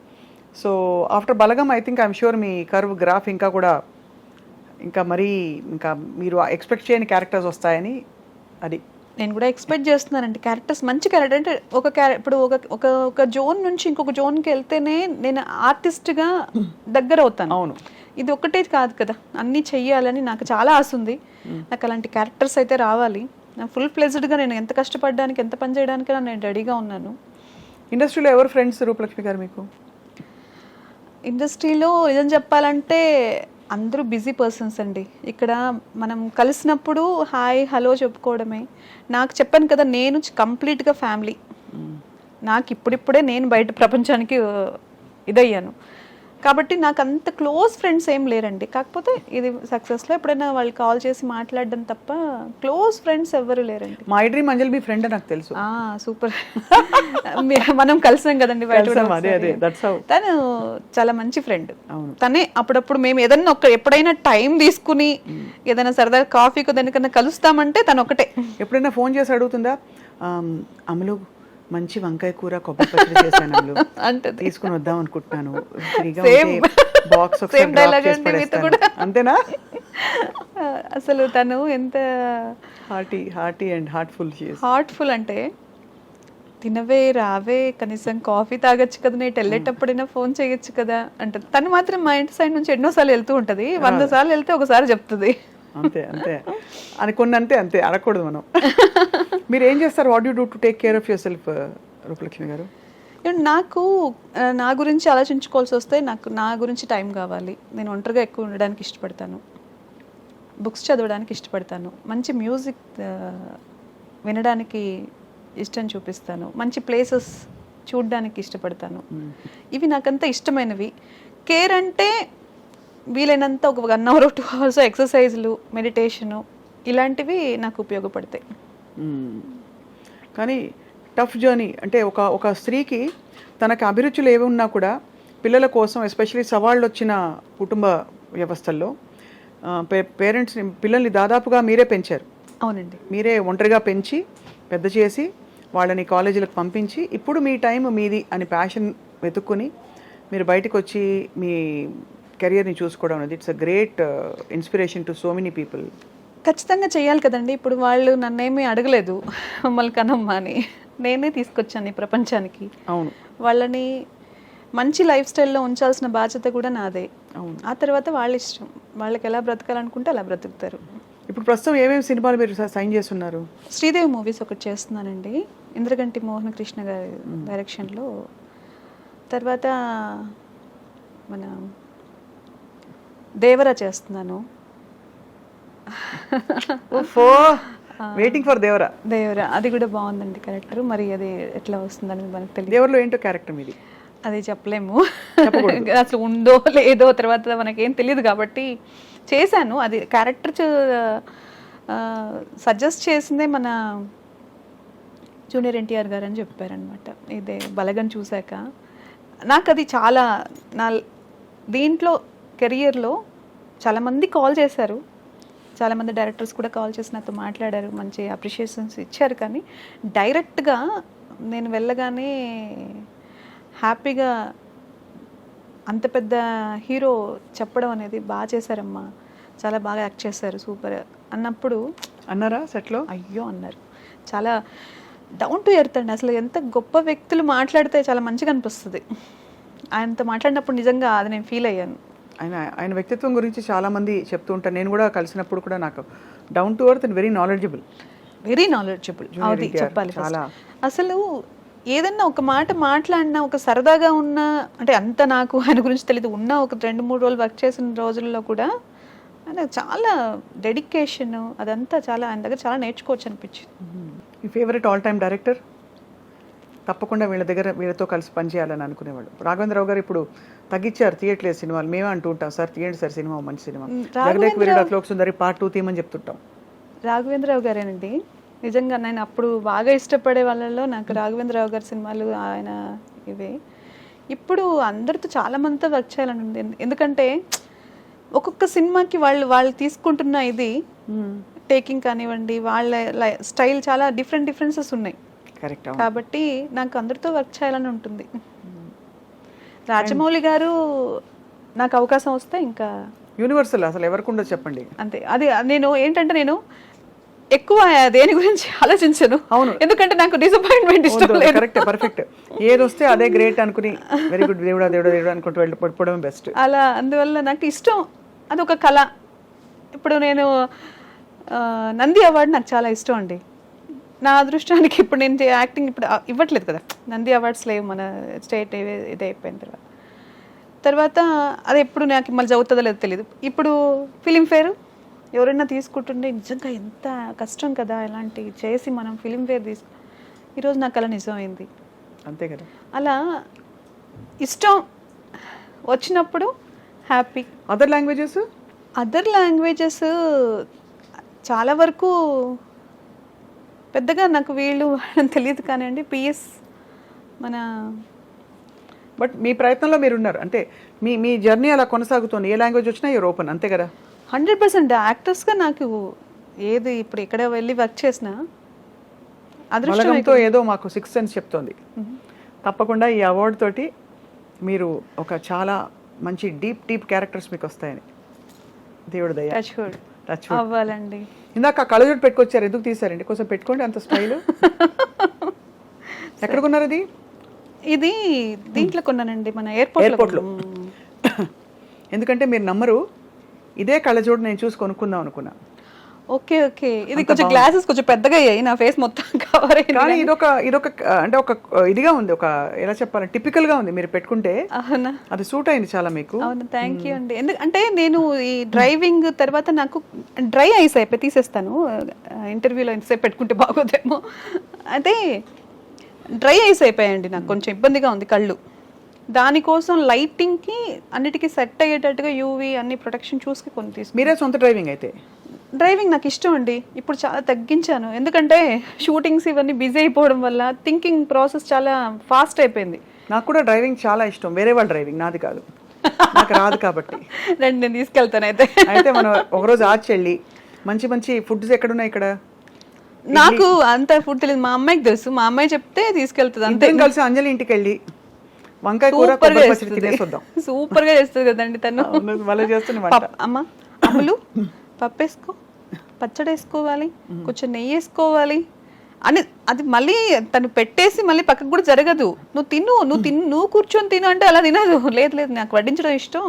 So after Balagam I think I'm sure me curve graph ఇంకా మరీ ఇంకా మీరు ఎక్స్పెక్ట్ చేయని క్యారెక్టర్స్ వస్తాయని అది నేను కూడా ఎక్స్పెక్ట్ చేస్తున్నానండి. క్యారెక్టర్స్ మంచి క్యారెక్టర్ అంటే ఇప్పుడు ఒక జోన్ నుంచి ఇంకొక జోన్కి వెళ్తేనే నేను ఆర్టిస్ట్గా దగ్గర అవుతాను. అవును, ఇది ఒక్కటే కాదు కదా, అన్నీ చెయ్యాలని నాకు చాలా ఆశ ఉంది. నాకు అలాంటి క్యారెక్టర్స్ అయితే రావాలి. నా ఫుల్ ప్లెజ్డ్గా నేను ఎంత కష్టపడడానికి ఎంత పని చేయడానికైనా నేను రెడీగా ఉన్నాను. ఇండస్ట్రీలో ఎవరు ఫ్రెండ్స్ రూపలక్ష్మి గారు మీకు? ఇండస్ట్రీలో నిజం చెప్పాలంటే అందరూ బిజీ పర్సన్స్ అండి. ఇక్కడ మనం కలిసినప్పుడు హాయ్ హలో చెప్పుకోవడమే. నాకు చెప్పాను కదా, నేను కంప్లీట్గా ఫ్యామిలీ. నాకు ఇప్పుడిప్పుడే నేను బయట ప్రపంచానికి ఇదయ్యాను కాబట్టి నాకు అంత క్లోజ్ ఫ్రెండ్స్ ఏం లేరండి. కాకపోతే ఇది సక్సెస్లో ఎప్పుడైనా వాళ్ళు కాల్ చేసి మాట్లాడడం తప్ప క్లోజ్ ఫ్రెండ్స్ ఎవరు లేరండి. My dream Anjali me friend నాకు తెలుసు. సూపర్. మనం కలిసాం కదండి తను చాలా మంచి ఫ్రెండ్. తనే అప్పుడప్పుడు మేము ఏదైనా ఎప్పుడైనా టైం తీసుకుని ఏదైనా సరదాగా కాఫీకి దానికన్నా కలుస్తామంటే తను ఒకటే. ఎప్పుడైనా ఫోన్ చేసి అడుగుతుందా, అమలు మంచి వంకాయ కూర కొబ్బరి పచ్చడి చేశాను అంటే తీసుకుని వద్దాం అనుకుంటున్నాను, అంతేనా? అసలు తను ఎంత హార్టీ అండ్ హార్ట్ఫుల్ అంటే తినవే రావే కనీసం కాఫీ తాగొచ్చు కదా, నేను వెళ్ళేటప్పుడైనా ఫోన్ చేయొచ్చు కదా అంటది. తను మాత్రం మా ఇంటి సైడ్ నుంచి ఎన్నోసార్లు వెళ్తూ ఉంటది, 100 సార్లు వెళ్తే ఒకసారి చెప్తుంది. అంతే అని కొన్ని అంతే అనకూడదు మనం. మీరు ఏం చేస్తారు? What you do to take care of your self Rupalakshmi గారు? నాకు నా గురించి ఆలోచించుకోవాల్సి వస్తే నాకు నా గురించి టైం కావాలి. నేను ఒంటరిగా ఎక్కువ ఉండడానికి ఇష్టపడతాను, బుక్స్ చదవడానికి ఇష్టపడతాను, మంచి మ్యూజిక్ వినడానికి ఇష్టం చూపిస్తాను, మంచి ప్లేసెస్ చూడడానికి ఇష్టపడతాను. ఇవి నాకంత ఇష్టమైనవి. కేర్ అంటే వీలైనంత ఒక 1 hour 2 hours ఎక్సర్సైజ్లు, మెడిటేషను ఇలాంటివి నాకు ఉపయోగపడతాయి. కానీ టఫ్ జర్నీ అంటే ఒక స్త్రీకి తనకు అభిరుచులు ఏవి ఉన్నా కూడా పిల్లల కోసం ఎస్పెషలీ సవాళ్ళు వచ్చిన కుటుంబ వ్యవస్థల్లో పేరెంట్స్ని పిల్లల్ని దాదాపుగా మీరే పెంచారు. అవునండి, మీరే ఒంటరిగా పెంచి పెద్ద చేసి వాళ్ళని కాలేజీలకు పంపించి ఇప్పుడు మీ టైం మీది అని ప్యాషన్ వెతుక్కుని మీరు బయటకు వచ్చి మీ కెరియర్ని చూసుకోవడం అనేది it's a great inspiration to so many people. ఖచ్చితంగా చేయాలి కదండి. ఇప్పుడు వాళ్ళు నన్నేమీ అడగలేదు మమ్మల్ని కనమ్మా అని, నేనే తీసుకొచ్చాను ఈ ప్రపంచానికి. అవును, వాళ్ళని మంచి లైఫ్ స్టైల్లో ఉంచాల్సిన బాధ్యత కూడా నాదే. అవును, ఆ తర్వాత వాళ్ళ ఇష్టం, వాళ్ళకి ఎలా బ్రతకాలనుకుంటే అలా బ్రతుకుతారు. ఇప్పుడు ప్రస్తుతం ఏమేమి సినిమాలు మీరు సైన్ చేస్తున్నారు? శ్రీదేవి మూవీస్ ఒకటి చేస్తున్నానండి, ఇంద్రగంటి మోహన్ కృష్ణ గారి డైరెక్షన్లో. తర్వాత మన దేవరా చేస్తున్నాను. Waiting for Devara. దేవరా అది కూడా బాగుందండి క్యారెక్టర్. మరి అది ఎట్లా వస్తుందని మనకు తెలియదు. దేవరలో ఏంటో క్యారెక్టర్ మీది అది చెప్పలేము. అసలు ఉందో లేదో తర్వాత మనకేం తెలియదు కాబట్టి చేశాను. అది క్యారెక్టర్ సజెస్ట్ చేసిందే మన జూనియర్ ఎన్టీఆర్ గారు అని చెప్పారనమాట. ఇదే బలగం చూశాక నాకు అది చాలా నా దీంట్లో కెరియర్లో చాలామంది కాల్ చేశారు, చాలామంది డైరెక్టర్స్ కూడా కాల్ చేసి నాతో మాట్లాడారు, మంచి అప్రిషియేషన్స్ ఇచ్చారు. కానీ డైరెక్ట్గా నేను వెళ్ళగానే హ్యాపీగా అంత పెద్ద హీరో చెప్పడం అనేది బాగా చేశారమ్మా, చాలా బాగా యాక్ట్ చేశారు, సూపర్ అన్నప్పుడు అన్నారా సెట్లో? అయ్యో అన్నారు. చాలా డౌన్ టు ఎర్త్ అండి. అసలు ఎంత గొప్ప వ్యక్తులు మాట్లాడితే చాలా మంచిగా అనిపిస్తుంది. ఆయనతో మాట్లాడినప్పుడు నిజంగా అది నేను ఫీల్ అయ్యాను. ఆయన వ్యక్తిత్వం గురించి చాలామంది చెప్తూ ఉంటారు. నేను కూడా కలిసినప్పుడు కూడా నాకు down to earth and very knowledgeable. Very knowledgeable అది చెప్పాలి. అసలు ఏదన్నా ఒక మాట మాట్లాడినా, ఒక సరదాగా ఉన్నా, అంటే అంత నాకు ఆయన గురించి తెలియదు, ఉన్న ఒక 2-3 రోజులు వర్క్ చేసిన రోజుల్లో కూడా ఆయన చాలా డెడికేషన్ అదంతా చాలా ఆయన దగ్గర చాలా నేర్చుకోవచ్చు అనిపించింది. మీ ఫేవరెట్ ఆల్ టైమ్ డైరెక్టర్? తప్పకుండా వీళ్ళతో కలిసి పనిచేయాలని అనుకునేవాళ్ళు. రాఘవేంద్రరావు గారు ఇప్పుడు తగ్గించారు, తీయట్లేదు సినిమాలు. మేమే అంటూ ఉంటాం, సార్ తీయండి సార్ సినిమా, మంచి సినిమా. జగదేక్ వీరుడు అతిలోక సుందరి పార్ట్ 2 తీయమని చెప్తుంటాం. రాఘవేంద్రరావు గారేనండి నిజంగా. నేను అప్పుడు బాగా ఇష్టపడే వాళ్ళలో నాకు రాఘవేంద్రరావు గారి సినిమాలు ఆయన ఇవే. ఇప్పుడు అందరితో చాలా మందితో వర్క్ చేయాలని ఉంది. ఎందుకంటే ఒక్కొక్క సినిమాకి వాళ్ళు తీసుకుంటున్న ఇది టేకింగ్ కానివ్వండి, వాళ్ళ స్టైల్ చాలా డిఫరెన్సెస్ ఉన్నాయి. కరెక్ట్. కాబట్టి నాకు అందరితో వర్క్ చేయాలని ఉంటుంది. రాజమౌళి గారు నాకు అవకాశం వస్తే ఇంకా యూనివర్సల్ అసలు ఎవరికి ఉండదు చెప్పండి. అంతే. అది నేను ఏంటంటే నేను ఎక్కువ దేని గురించి ఆలోచించను. అవును, ఎందుకంటే నాకు డిసప్పాయింట్మెంట్ ఇష్టం లేదు. Correct, perfect. ఏది వస్తే అదే గ్రేట్ అనుకుని వెరీ గుడ్ దేవుడా దేవుడా దేవుడా అనుకుంటూ వెళ్ళిపోవడం బెస్ట్. అలా అందువల్ల నాకు ఇష్టం, అదొక కళ. ఇప్పుడు నేను నంది అవార్డు నాకు చాలా ఇష్టం అండి. నా అదృష్టానికి ఇప్పుడు నేను యాక్టింగ్ ఇప్పుడు ఇవ్వట్లేదు కదా, నంది అవార్డ్స్ లేవు మన స్టేట్ ఇది అయిపోయిన తర్వాత అది ఎప్పుడు నాకు మళ్ళీ చదువుతుందో లేదో తెలియదు. ఇప్పుడు ఫిలింఫేర్ ఎవరైనా తీసుకుంటుండే నిజంగా ఎంత కష్టం కదా ఇలాంటివి చేసి మనం ఫిలింఫేర్ ఈరోజు నాకు అలా నిజమైంది. అంతే కదా. అలా ఇష్టం వచ్చినప్పుడు హ్యాపీ. అదర్ లాంగ్వేజెస్ చాలా వరకు పెద్దగా నాకు వీళ్ళు తెలియదు కానివ్వండి. పిఎస్ మన బట్ మీ ప్రయత్నంలో మీరు ఉన్నారు, అంటే మీ జర్నీ అలా కొనసాగుతుంది. ఏ లాంగ్వేజ్ వచ్చినా యూర్ ఓపెన్, అంతే కదా. 100% యాక్టర్స్గా నాకు ఏది ఇప్పుడు ఎక్కడ వెళ్ళి వర్క్ చేసినా అదృష్టంతో ఏదో మాకు 6th సెన్స్ చెప్తోంది. తప్పకుండా ఈ అవార్డు తోటి మీరు ఒక చాలా మంచి డీప్ క్యారెక్టర్స్ మీకు వస్తాయని దేవుడు దయ. అవ్వాలండి. ఇందాక కళ్ళజోడు పెట్టుకొచ్చారు, ఎందుకు తీసారండి? కొంచెం పెట్టుకోండి, అంత స్టైల్. ఎక్కడ కొన్నారు అది? ఇది దీంట్లో కొన్నానండి, మన ఎయిర్పోర్ట్లో. ఎందుకంటే మీరు నమ్మరు, ఇదే కళ్ళజోడు నేను చూసి కొనుక్కుందాం అనుకున్నా. ఓకే, ఇది కొంచెం గ్లాసెస్ కొంచెం పెద్దగా అయ్యాయి, నా ఫేస్ మొత్తం కవర్ అయ్యింది. కానీ ఇదొక అంటే ఒక ఇదిగా ఉంది, ఒక ఎలా చెప్పాలి, టిపికల్ గా ఉంది. మీరు పెట్టుకుంటే అది సూట్ అయింది చాలా మీకు. అవును, థ్యాంక్ యూ అండి. ఎందుకంటే నేను ఈ డ్రైవింగ్ తర్వాత నాకు డ్రై ఐస్ అయిపోయి తీసేస్తాను, ఇంటర్వ్యూలో ఎంతసేపు పెట్టుకుంటే బాగోదేమో. అయితే డ్రై ఐస్ అయిపోయాయండి, నాకు కొంచెం ఇబ్బందిగా ఉంది కళ్ళు. దానికోసం లైటింగ్కి అన్నిటికీ సెట్ అయ్యేటట్టుగా యూవీ అన్ని ప్రొటెక్షన్ చూసుకుని కొన్ని తీసుకు. మీరే సొంత డ్రైవింగ్ అయితే? డ్రైవింగ్ నాకు ఇష్టం అండి, ఇప్పుడు చాలా తగ్గించాను. ఎందుకంటే షూటింగ్స్ ఇవన్నీ బిజీ అయిపోవడం వల్ల థింకింగ్ ప్రాసెస్ చాలా ఫాస్ట్ అయిపోయింది. నాకు కూడా డ్రైవింగ్ చాలా ఇష్టం, వేరే వాళ్ళ డ్రైవింగ్, నాది కాదు, నాకు రాదు కాబట్టి. రండి నేను తీసుకెళ్తాను. అయితే మనం ఒకరోజు ఆచి వెళ్ళి మంచి ఫుడ్స్ ఎక్కడున్నాయి ఇక్కడ? నాకు అంత ఫుడ్ తెలియదు, మా అమ్మాయికి తెలుసు, మా అమ్మాయి చెప్తే తీసుకెళ్తుంది. అంతే. కలిసి అంజలి ఇంటికి వెళ్ళి వంకాయ కూర సూపర్ గా చేస్తుంది కదండి తను. అమ్మ అమ్ములు పప్పు వేసుకో, పచ్చడి వేసుకోవాలి, కొంచెం నెయ్యి వేసుకోవాలి అని అది మళ్ళీ తను పెట్టేసి మళ్ళీ పక్కకు కూడా జరగదు. నువ్వు కూర్చొని తిను అంటే అలా తినదు. లేదు నాకు వడ్డించడం ఇష్టం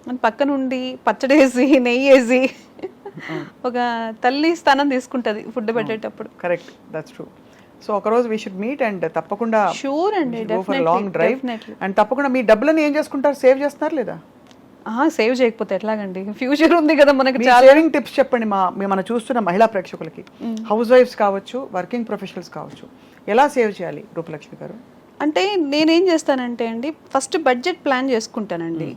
అని పక్కన ఉండి పచ్చడి వేసి నెయ్యి వేసి ఒక తల్లి స్థానం తీసుకుంటది ఫుడ్ పెట్టేటప్పుడు. Correct, that's true. సో ఒకరోజు వీ షుడ్ మీట్ అండ్ తప్పకుండా షూర్ అండి, లాంగ్ డ్రైవ్. అండ్ తప్పకుండా మీ డబ్బులని ఏం చేసుకుంటారు? సేవ్ చేస్తున్నారు లేదా? సేవ్ చేయకపోతే ఎట్లాగండి, ఫ్యూచర్ ఉంది కదా మనకి మీ చాలా. సేవింగ్ టిప్స్ చెప్పండి మనం చూస్తున్న మహిళా ప్రేక్షకులకి, హౌస్ వైఫ్స్ కావచ్చు, వర్కింగ్ ప్రొఫెషనల్స్ కావచ్చు, ఎలా సేవ్ చేయాలి రూపలక్ష్మి గారు? అంటే నేనేం చేస్తానంటే అండి, ఫస్ట్ బడ్జెట్ ప్లాన్ చేసుకుంటానండి.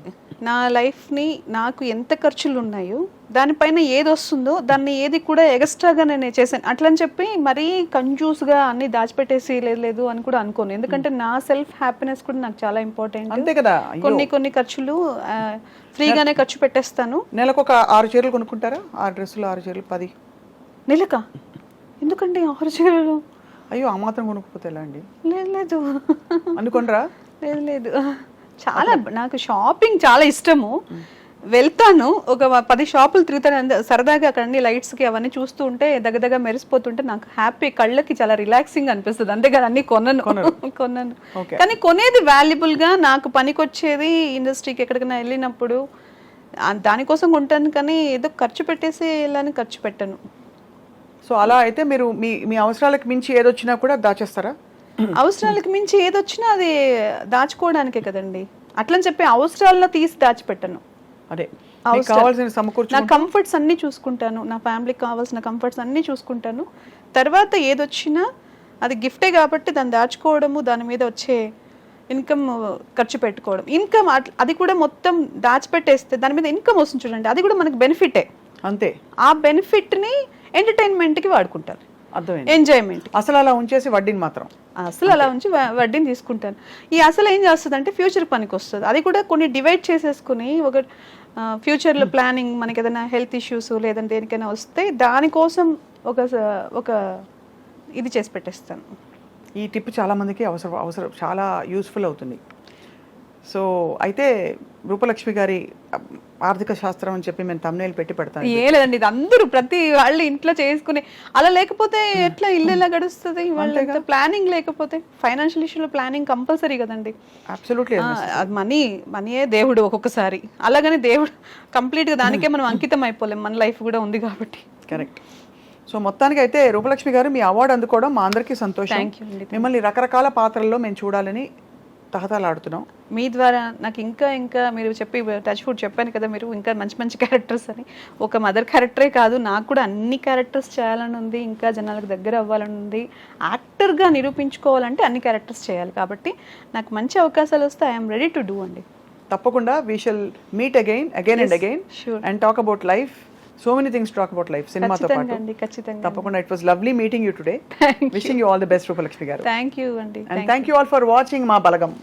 నా లైఫ్ని నాకు ఎంత ఖర్చులు ఉన్నాయో దానిపైన ఏది వస్తుందో దాన్ని ఏది కూడా ఎక్స్ట్రాగా నేను చేశాను అట్లని చెప్పి మరీ కంజూస్గా అన్ని దాచిపెట్టేసి లేదు అని కూడా అనుకోను. ఎందుకంటే నా సెల్ఫ్ హ్యాపీనెస్ కూడా నాకు చాలా ఇంపార్టెంట్. అంతే కదా. కొన్ని ఖర్చులు ఫ్రీగానే ఖర్చు పెట్టేస్తాను. నెలకు ఒక 6 చీరలు కొనుక్కుంటారా? 6 డ్రెస్సులు, 6 చీరలు, 10 నెలక ఎందుకండి 6 చీరలు? అయ్యో, ఆ మాత్రం కొనుక్కోతే ఎలా అండి? లేదు అనుకోనరా? లేదు చాలా నాకు షాపింగ్ చాలా ఇష్టము. వెళ్తాను, ఒక 10 షాపులు తిరుగుతాను సరదాగా. అక్కడ అన్ని లైట్స్కి అవన్నీ చూస్తూ ఉంటే దగ్గర మెరిసిపోతుంటే నాకు హ్యాపీ, కళ్ళకి చాలా రిలాక్సింగ్ అనిపిస్తుంది. అంతేగాని అన్ని కొన్నాను. కానీ కొనేది వాల్యుబుల్గా నాకు పనికొచ్చేది, ఇండస్ట్రీకి ఎక్కడికైనా వెళ్ళినప్పుడు దానికోసం కొంటాను. కానీ ఏదో ఖర్చు పెట్టేసి వెళ్ళని ఖర్చు పెట్టాను. సో అలా అయితే మీరు మీ అవసరాలకు మించి ఏదొచ్చినా కూడా దాచేస్తారా? అవసరాలకు మించి ఏదొచ్చినా అది దాచుకోవడానికే కదండి. అట్లని చెప్పి అవసరాల్లో తీసి దాచిపెట్టాను. అదే కావాల్సిన సమకూర్చు, నా కంఫర్ట్స్ అన్నీ చూసుకుంటాను, నా ఫ్యామిలీకి కావాల్సిన కంఫర్ట్స్ అన్నీ చూసుకుంటాను. తర్వాత ఏదొచ్చినా అది గిఫ్టే కాబట్టి దాన్ని దాచుకోవడము, దాని మీద వచ్చే ఇన్కమ్ ఖర్చు పెట్టుకోవడం. ఇన్కమ్ అది కూడా మొత్తం దాచిపెట్టేస్తే దాని మీద ఇన్కమ్ వస్తుంది చూడండి, అది కూడా మనకి బెనిఫిటే. అంతే. ఆ బెనిఫిట్ని ఎంటర్టైన్మెంట్కి వాడుకుంటారు, అర్థమైంది, ఎంజాయ్మెంట్. అసలు అలా ఉంచేసి వడ్డీని మాత్రం అసలు అలా ఉంచి వడ్డీని తీసుకుంటాను. ఈ అసలు ఏం చేస్తుంది అంటే ఫ్యూచర్ పనికి వస్తుంది. అది కూడా కొన్ని డివైడ్ చేసేసుకుని ఒక ఫ్యూచర్లో ప్లానింగ్, మనకి ఏదైనా హెల్త్ ఇష్యూస్ లేదంటే దేనికైనా వస్తే దానికోసం ఒక ఇది చేసి పెట్టేస్తాను. ఈ టిప్ చాలా మందికి అవసరం చాలా యూస్ఫుల్ అవుతుంది. సో అయితే రూపలక్ష్మి గారి ఆర్థిక శాస్త్రం అని చెప్పి మేము తమ్నేల్ పెట్టి పెడతాను. ఏ లేదండి, ఇది అందరూ ప్రతి వాళ్ళు ఇంట్లో చేసుకుని అలా లేకపోతే ఎట్లా ఇల్లు ఎలా గడుస్తుంది? వాళ్ళ ప్లానింగ్ లేకపోతే ఫైనాన్షియల్ ఇష్యూలో ప్లానింగ్ కంపల్సరీ కదండి. అబ్సల్యూట్లీ. మనీయే దేవుడు ఒక్కొక్కసారి. అలాగని దేవుడు కంప్లీట్గా దానికే మనం అంకితం అయిపోలేం, మన లైఫ్ కూడా ఉంది కాబట్టి. కరెక్ట్. సో మొత్తానికి అయితే రూపలక్ష్మి గారు మీ అవార్డు అందుకోవడం మా అందరికీ సంతోషం. మిమ్మల్ని రకరకాల పాత్రల్లో మేము చూడాలని తహతలాడుతున్నాం. మీ ద్వారా నాకు ఇంకా మీరు చెప్పి టచ్ ఫుడ్ చెప్పాను కదా, మీరు ఇంకా మంచి క్యారెక్టర్స్ అని. ఒక మదర్ క్యారెక్టరే కాదు, నాకు కూడా అన్ని క్యారెక్టర్స్ చేయాలని ఉంది, ఇంకా జనాలకు దగ్గర అవ్వాలని ఉంది. యాక్టర్గా నిరూపించుకోవాలంటే అన్ని క్యారెక్టర్స్ చేయాలి. కాబట్టి నాకు మంచి అవకాశాలు వస్తే ఐఎమ్ రెడీ టు డూ అండి. తప్పకుండా we shall meet again and again and talk about life. So many things talk about life సినిమాతో పాటు. తప్పకుండా. It was lovely meeting you today. Wishing you all the best Rupalakshmi గారు. Thank you అండి. And thank you all for watching మా బలగం.